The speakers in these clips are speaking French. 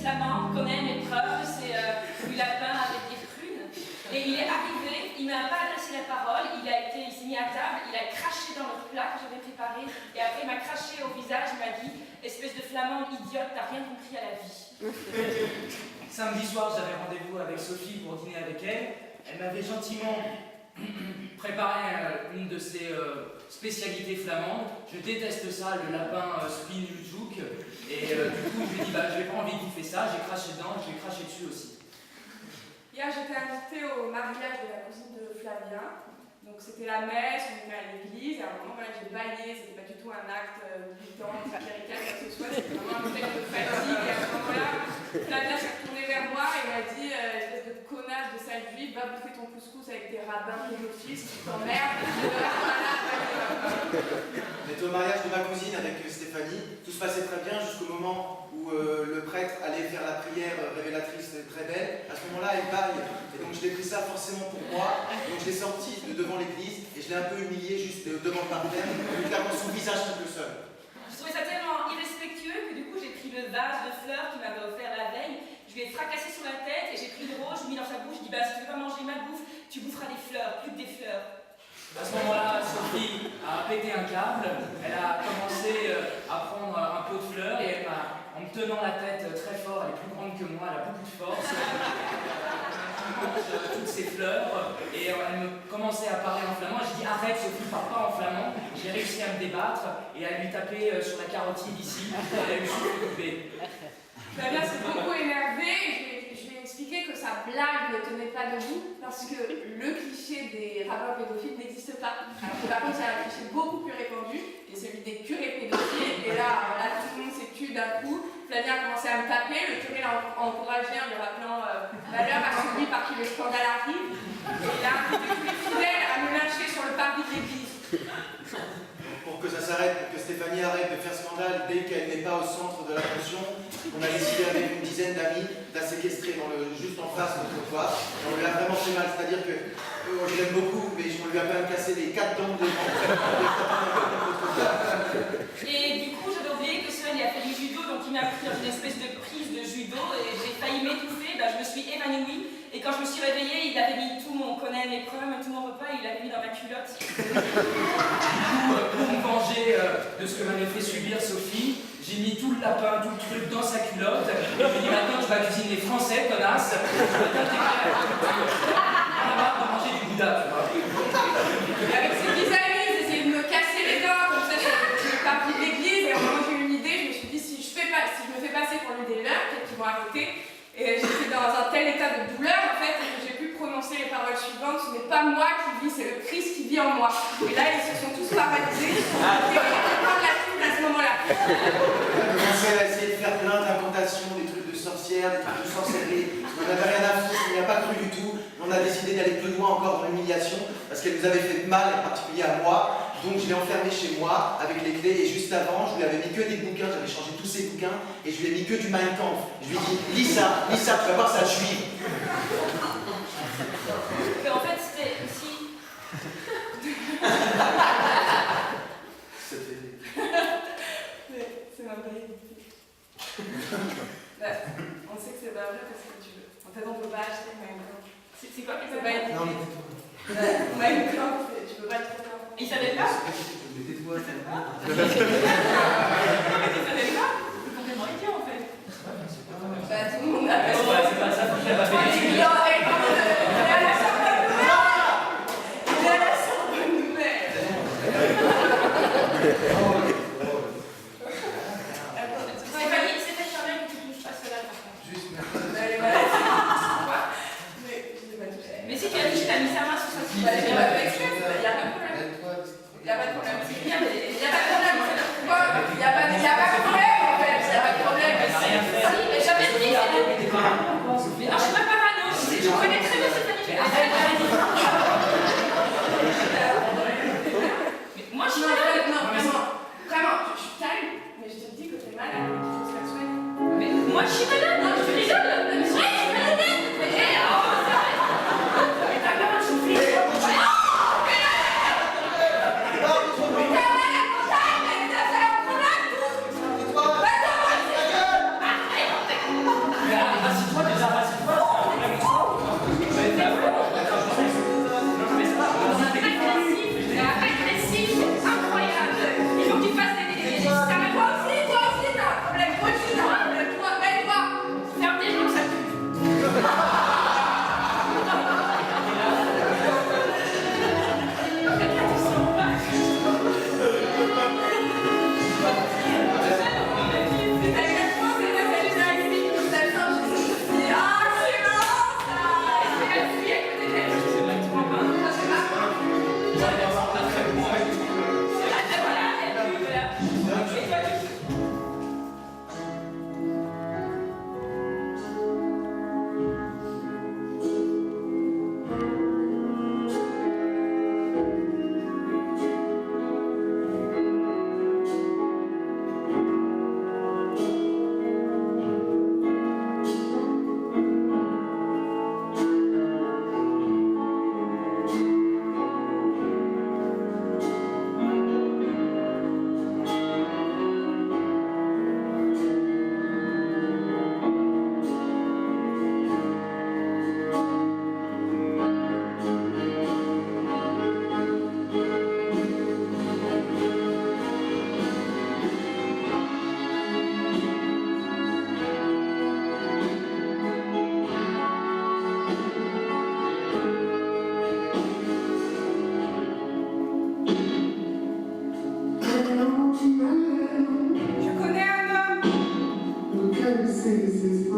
flamand connaît mes preuves, c'est du lapin avec des prunes. Et il est arrivé, il m'a pas adressé la parole, il s'est mis à table, il a craché dans le plat que j'avais préparé, et après il m'a craché au visage, il m'a dit « Espèce de flamand idiote, t'as rien compris à la vie. » Samedi soir, j'avais rendez-vous avec Sophie pour dîner avec elle. Elle m'avait gentiment préparé une de ses spécialités flamandes. Je déteste ça, le lapin spinuljouk. Et du coup, je lui ai dit, bah, j'ai pas envie de bouffer ça. J'ai craché dedans, je l'ai craché dessus aussi. Hier, j'étais invitée au mariage de la cousine de Flavien. Donc c'était la messe, on était à l'église, et à un moment, voilà, j'ai baillé, c'était pas du tout un acte militant, clérical, quoi que ce soit, c'était vraiment un texte de fatigue. Et à ce moment-là, Flavien s'est retourné vers moi et m'a dit espèce de connasse de sale juive, va bouffer ton couscous avec des rabbins pédophiles, si tu t'emmerdes, je te J'étais au mariage de ma cousine avec Stéphanie, tout se passait très bien jusqu'au moment où le prêtre allait faire la prière révélatrice très belle. À ce moment-là, elle baille, et donc je l'ai pris ça forcément pour moi, donc je l'ai sorti de devant l'église et je l'ai un peu humilié juste devant le parterre, lui clairement son visage tout le seul. Je trouvais ça tellement irrespectueux que du coup j'ai pris le vase de fleurs qu'il m'avait offert la veille, je lui ai fracassé sur la tête et j'ai pris le rose, je l'ai mis dans sa bouche, je lui ai dit bah si tu veux pas manger ma bouffe, tu boufferas des fleurs, plus que des fleurs. À ce moment-là, Sophie a pété un câble, elle a commencé à prendre un pot de fleurs et elle m'a, en me tenant la tête très fort, elle est plus grande que moi, elle a beaucoup de force, elle mange toutes ces fleurs et elle me commençait à parler en flamand. J'ai dit arrête Sophie, parle pas en flamand. J'ai réussi à me débattre et à lui taper sur la carotide ici, elle a eu le souffle coupé. Flavien s'est beaucoup énervé et je lui ai expliqué que sa blague ne tenait pas debout parce que le cliché des rabbins pédophiles n'existe pas. Alors que par contre, il y a un cliché beaucoup plus répandu, qui est celui des curés pédophiles. Et là, tout le monde s'est tué d'un coup. Flavien a commencé à me taper, le curé l'a encouragé en lui rappelant valeur à celui par qui le scandale arrive. Et il a invité tous les fidèles à me lyncher sur le parvis de l'église. Pour que ça s'arrête, pour que Stéphanie arrête de faire scandale dès qu'elle n'est pas au centre de l'attention, on a décidé avec une dizaine d'amis de la séquestrer juste en face de notre trottoir. On lui a vraiment fait mal, c'est-à-dire que je l'aime beaucoup, mais on lui a quand même cassé les 4 dents de devant. Et du coup j'avais oublié que Sven a fait du judo, donc il m'a pris dans une espèce de prise de judo et j'ai failli m'étouffer, bah, je me suis évanouie. Et quand je me suis réveillée, il avait mis tout mon connaît mes problèmes, tout mon repas, il l'avait mis dans ma culotte. Pour me venger de ce que m'avait fait subir Sophie, j'ai mis tout le lapin, tout le truc dans sa culotte. Et je lui ai dit maintenant tu vas cuisiner français, connasse. On va manger du gouda, tu vois. Avec ses 10 amis, ils essayaient de me casser les dents, comme ça je suis partie de l'église et au moment où j'ai eu une idée, je me suis dit si je me fais passer pour l'une des leurs, peut-être qu'ils vont arrêter. Et j'étais dans un tel état de douleur en fait que j'ai pu prononcer les paroles suivantes, ce n'est pas moi qui vis, c'est le Christ qui vit en moi. Et là ils se sont tous paralysés, ils sont prendre la foule à ce moment-là. On a commencé à essayer de faire plein d'incantations, des trucs de sorcières, des trucs de sorcellerie. On n'avait rien à foutre, on n'y a pas cru du tout. On a décidé d'aller plus loin encore dans l'humiliation parce qu'elle nous avait fait mal, en particulier à moi. Donc je l'ai enfermé chez moi avec les clés et juste avant, je lui avais mis que des bouquins, j'avais changé tous ses bouquins et je lui ai mis que du Mein Kampf. Je lui ai dit, lis ça, tu vas voir ça juive. Et en fait c'était aussi... C'est ma vérité. On sait que c'est pas vrai parce que tu veux. En fait on peut pas acheter Mein Kampf. C'est quoi que C'est ça pas va écrit. Non, Mein Kampf, tu peux pas le trouver. Il savait pas? mais tais-toi, Il savait pas? C'est complètement idiot en fait. Bah tout le monde a pas. Ouais, c'est pas ça, il a pas fait d'études. Il a la bonne nouvelle. Il a la bonne nouvelle. C'est Charmel que tu touches pas cela par contre. juste Allez, voilà. Mais je l'ai pas touché. Mais si tu as dit que tu as mis sa main sur sa fille. Bah, j'ai pas fait exprès, il n'y a pas de problème. Il n'y a pas de problème. Il n'y a pas de problème. Il n'y a pas de problème en fait. Il n'y a pas de problème. Elle a rien fait. Mais j'avais dit,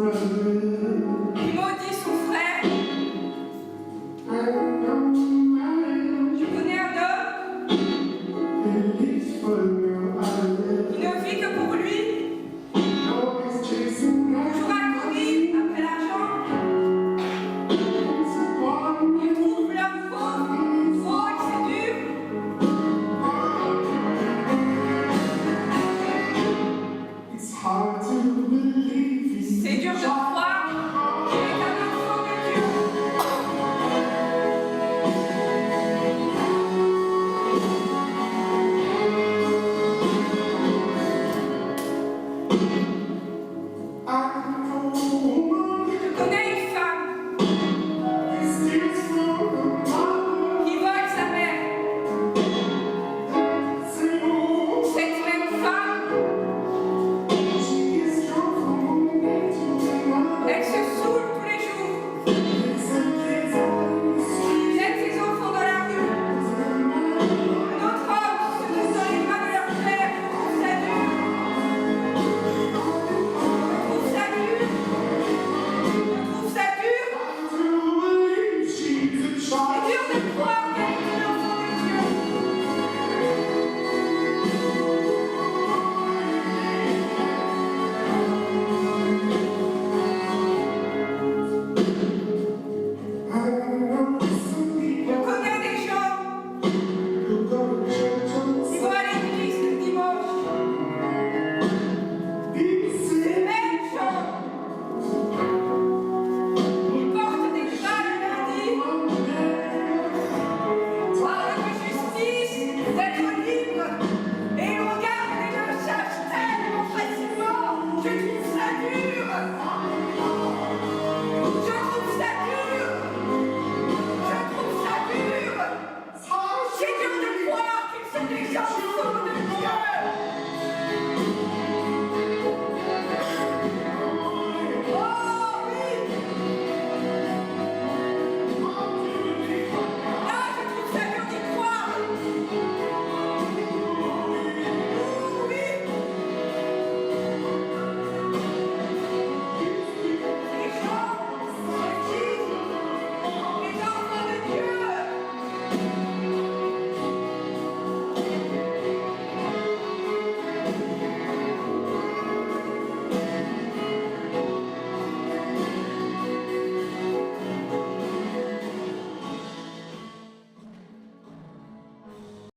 Voilà, je vais donner